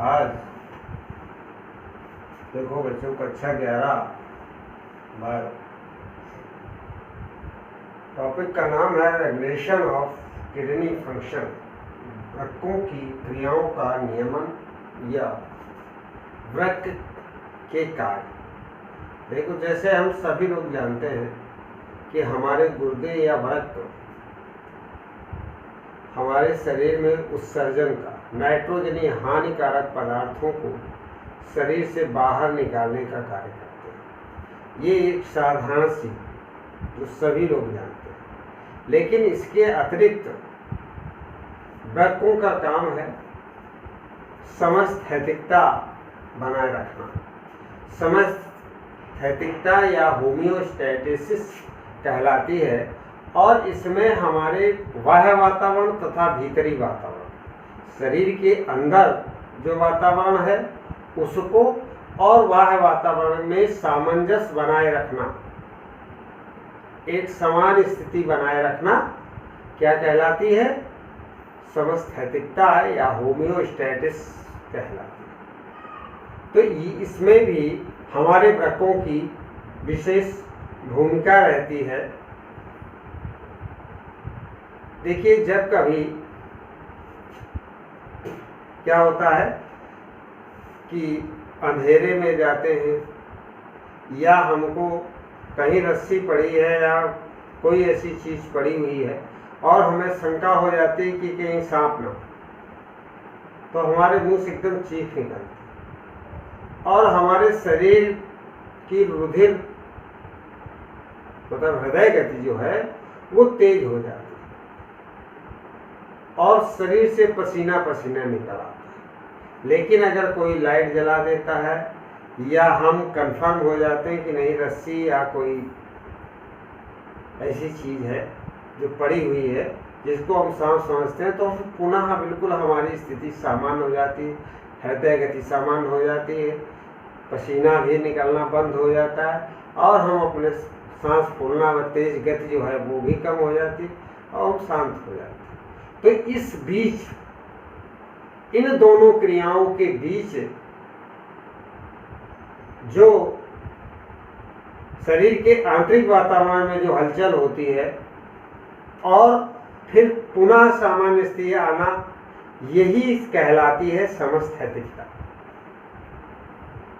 आज देखो बच्चों, कक्षा 11 बार टॉपिक का नाम है रेगुलेशन ऑफ किडनी फंक्शन, वृक्कों की क्रियाओं का नियमन या वृक्क के कार्य। देखो, जैसे हम सभी लोग जानते हैं कि हमारे गुर्दे या वृक्क हमारे शरीर में उत्सर्जन का नाइट्रोजनी हानिकारक पदार्थों को शरीर से बाहर निकालने का कार्य करते हैं। ये एक साधारण सी जो सभी लोग जानते हैं, लेकिन इसके अतिरिक्त वृक्कों का काम है समस्थैतिकता बनाए रखना। समस्थैतिकता या होमियोस्टैटिसिस कहलाती है, और इसमें हमारे बाह्य वातावरण तथा भीतरी वातावरण, शरीर के अंदर जो वातावरण है उसको और बाह्य वातावरण में सामंजस्य बनाए रखना, एक समान स्थिति बनाए रखना क्या कहलाती है? समस्थैतिकता या होमियोस्टैटिस कहलाती है। तो इसमें भी हमारे वृक्कों की विशेष भूमिका रहती है। देखिए, जब कभी क्या होता है कि अंधेरे में जाते हैं या हमको कहीं रस्सी पड़ी है या कोई ऐसी चीज़ पड़ी हुई है और हमें शंका हो जाती है कि कहीं सांप ना, तो हमारे मुंह से एकदम चीख निकलती और हमारे शरीर की रुधिर मतलब हृदय गति जो है वो तेज हो जाती है और शरीर से पसीना पसीना निकल आता है। लेकिन अगर कोई लाइट जला देता है या हम कंफर्म हो जाते हैं कि नहीं, रस्सी या कोई ऐसी चीज़ है जो पड़ी हुई है जिसको हम सांप समझते हैं, तो हम पुनः बिल्कुल हमारी स्थिति सामान्य हो जाती है, हृदय गति सामान्य हो जाती है, पसीना भी निकलना बंद हो जाता है और हम अपने सांस फूलना व तेज गति जो है वो भी कम हो जाती है और हम शांत हो जाते हैं। तो इस बीच, इन दोनों क्रियाओं के बीच जो शरीर के आंतरिक वातावरण में जो हलचल होती है और फिर पुनः सामान्य स्थिति आना, यही कहलाती है समस्थैतिकता।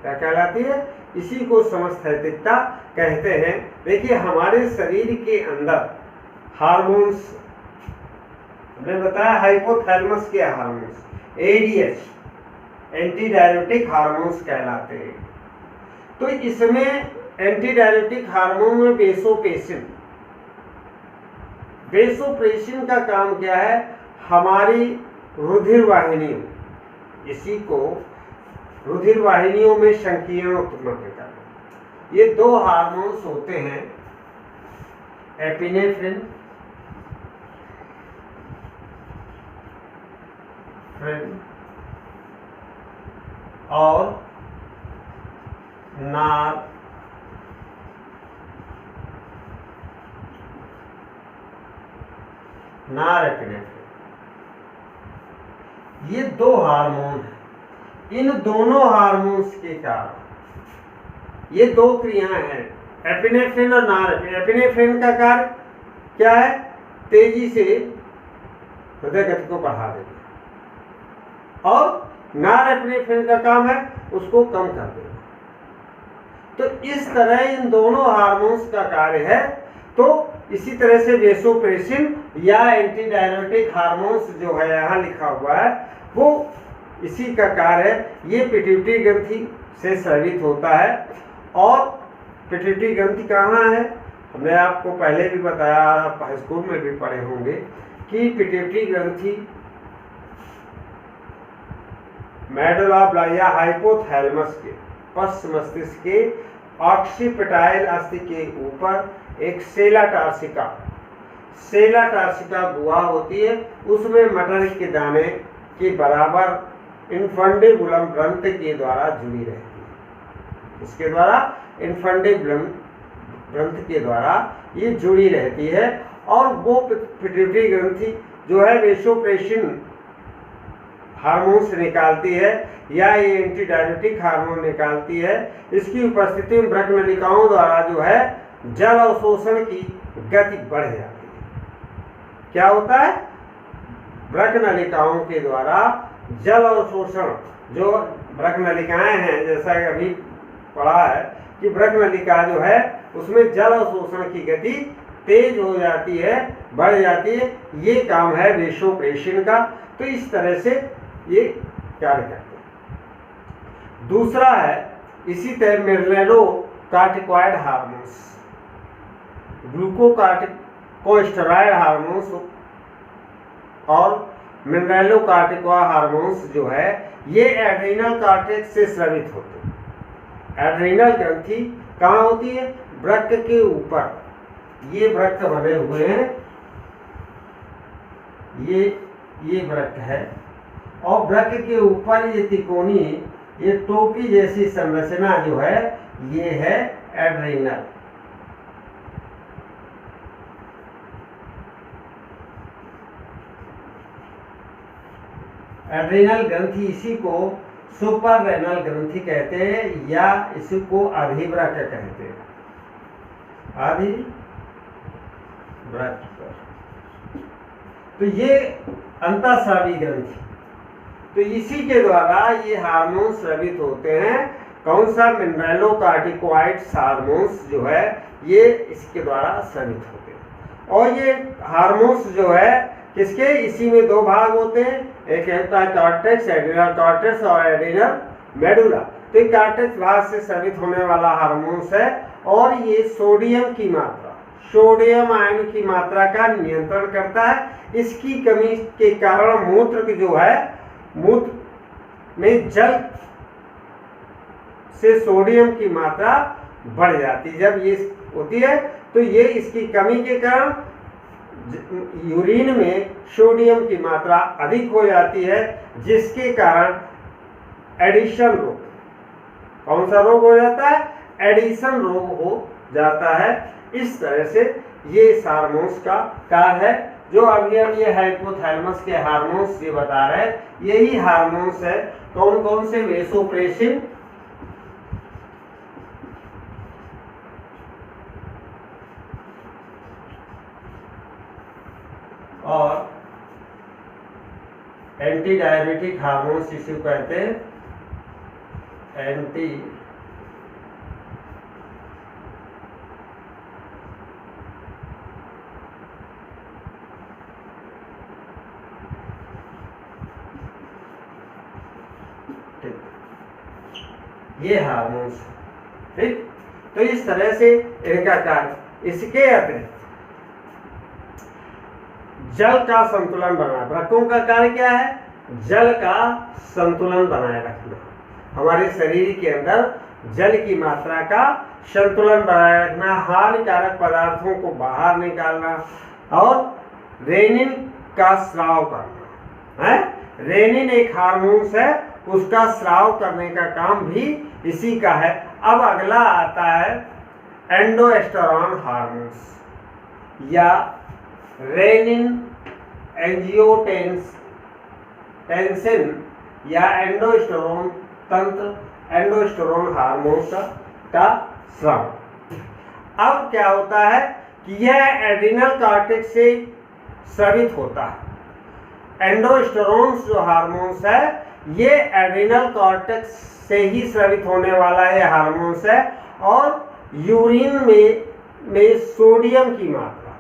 क्या कहलाती है? इसी को समस्थैतिकता कहते हैं। देखिए, हमारे शरीर के अंदर हार्मोन्स, हमने बताया हाइपोथैलेमस के hormones ADH, anti diuretic hormones कहलाते हैं। तो इसमें एंटी डायरेटिक हार्मोन में वेसोप्रेसिन का काम क्या है? हमारी रुधिर वाहिनियों, इसी को रुधिर वाहिनियों में संकीर्ण उत्पन्न करना। ये दो हार्मोन्स होते हैं, एपिनेफ्रिन और नॉरएपिनेफ्रिन। ये दो हार्मोन हैं। इन दोनों हार्मोन्स के कारण ये दो क्रियाएं हैं, एपिनेफ्रिन और नॉरएपिनेफ्रिन। एपिनेफ्रिन का कार्य क्या है? तेजी से हृदय गति को बढ़ा देना, और नॉरएपिनेफ्रिन का काम है उसको कम कर देना। तो इस तरह इन दोनों हार्मोन्स का कार्य है। तो इसी तरह से वेसोप्रेसिन या एंटी डायरेटिक हार्मोन्स जो है यहाँ लिखा हुआ है वो इसी का कार्य है। ये पिट्यूटरी ग्रंथि से स्रावित होता है। और पिट्यूटरी ग्रंथि कहाँ है? हमने आपको पहले भी बताया, आप हाई स्कूल में भी पढ़े होंगे कि पिट्यूटरी ग्रंथि मेडुला ऑब्लांगा हाइपोथैलेमस के पश्च मस्तिष्क के ऑक्सीपिटाइल अस्थि के ऊपर एक सेला टार्सिका गुहा होती है, उसमें मटर के दाने के बराबर इन्फंडिबुलम ग्रंथि के द्वारा जुड़ी रहती है। इसके द्वारा इन्फंडिबुलम ग्रंथि के द्वारा ये जुड़ी रहती है। और वो पिट्यूटरी ग्रंथि जो है वेसोप्रेसिन हार्मोन्स निकालती है या ये एंटी डायरेटिक हार्मोन निकालती है। इसकी उपस्थिति में वृक्क नलिकाओं द्वारा जो है जल अवशोषण की गति बढ़ जाती है। क्या होता है? वृक्क नलिकाओं के द्वारा जल अवशोषण, जो वृक्क नलिकाएं हैं, जैसा कि अभी पढ़ा है कि वृक्क नलिका जो है उसमें जल अवशोषण की गति तेज हो जाती है, बढ़ जाती है। ये काम है वेसोप्रेसिन का। तो इस तरह से ये कार्य करते हैं। दूसरा है इसी तरह मिनरलोकार्टिकॉइड हार्मोन्स, ग्लूकोकार्टिकोस्टेरॉइड हार्मोन्स और मिनरलोकार्टिकॉइड हार्मोन्स जो है ये एड्रीनल कॉर्टेक्स से स्रावित होते हैं। एड्रीनल ग्रंथि कहाँ होती है? वृक्क के ऊपर। ये वृक्क बने हुए हैं, ये वृक्क है और वृक्क के ऊपर ये त्रिकोणी, ये टोपी जैसी संरचना जो है ये है एड्रीनल। एड्रीनल ग्रंथि इसी को सुपर रेनल ग्रंथि कहते हैं या इसी को अधिवृक्क कहते हैं। अधिवृक्क। तो ये अंतःस्रावी ग्रंथि, तो इसी के द्वारा ये हार्मोन स्रावित होते हैं। कौन सा? मिनरलोकार्टिकॉइड्स हार्मोन्स जो है ये इसके द्वारा स्रावित होते हैं। और ये हार्मोन्स जो है किसके? इसी में दो भाग होते हैं, एक होता है कॉर्टेक्स, एड्रीनल कॉर्टेक्स और एड्रीनल मेडुला। तो ये कॉर्टेक्स भाग से स्रावित होने वाला हार्मोन्स है और ये सोडियम की मात्रा, सोडियम आयन की मात्रा का नियंत्रण करता है। इसकी कमी के कारण मूत्र जो है, मूत्र में जल से सोडियम की मात्रा बढ़ जाती है। जब ये होती है तो ये इसकी कमी के कारण यूरिन में सोडियम की मात्रा अधिक हो जाती है, जिसके कारण एडिशन रोग, कौन सा रोग हो जाता है? एडिशन रोग हो जाता है। इस तरह से ये हार्मोन्स का कार्य है। जो अभी हम ये हाइपोथैलेमस के हार्मोन्स ये बता रहे हैं, यही हार्मोन्स है। कौन कौन से? वेसोप्रेसिन, और एंटी डायबिटिक हार्मोन्स इसी को कहते हैं एंटी ये हार्मोन्स। ठीक, तो इस तरह से इनका कार्य। इसके अतिरिक्त जल का संतुलन बनाना, वृक्कों का कार्य क्या है? जल का संतुलन बनाए रखना, हमारे शरीर के अंदर जल की मात्रा का संतुलन बनाए रखना, हानिकारक पदार्थों को बाहर निकालना और रेनिन का स्राव करना है। रेनिन एक हार्मोन्स है, उसका स्राव करने का काम भी इसी का है। अब अगला आता है एंडोस्टेरॉन हार्मोन्स या रेनिन एंजियोटेंसिन या एंडोस्टेरोन तंत्र, एंडोस्टेरोन हार्मोन्स का स्राव। अब क्या होता है कि यह एड्रीनल कॉर्टेक्स से स्रावित होता है। एंडोस्टेरोन जो हार्मोन्स है ये एड्रीनल कॉर्टेक्स से ही स्रावित होने वाला ये हार्मोन्स है और यूरिन में सोडियम की मात्रा,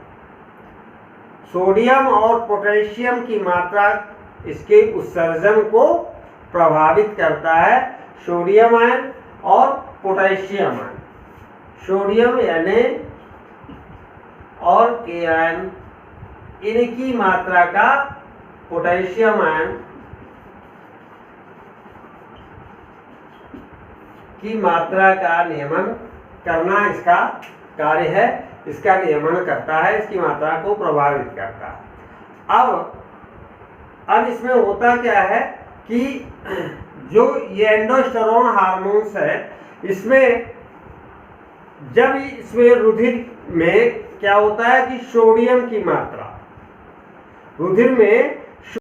सोडियम और पोटेशियम की मात्रा इसके उत्सर्जन को प्रभावित करता है। सोडियम आयन और पोटेशियम आयन, सोडियम यानी और के आयन, इनकी मात्रा का, पोटेशियम आयन की मात्रा का नियमन करना इसका कार्य है। इसका नियमन करता है, इसकी मात्रा को प्रभावित करता है। अब इसमें होता क्या है कि जो ये एंडोस्टेरोन हार्मोन्स है, इसमें जब इसमें रुधिर में क्या होता है कि सोडियम की मात्रा, रुधिर में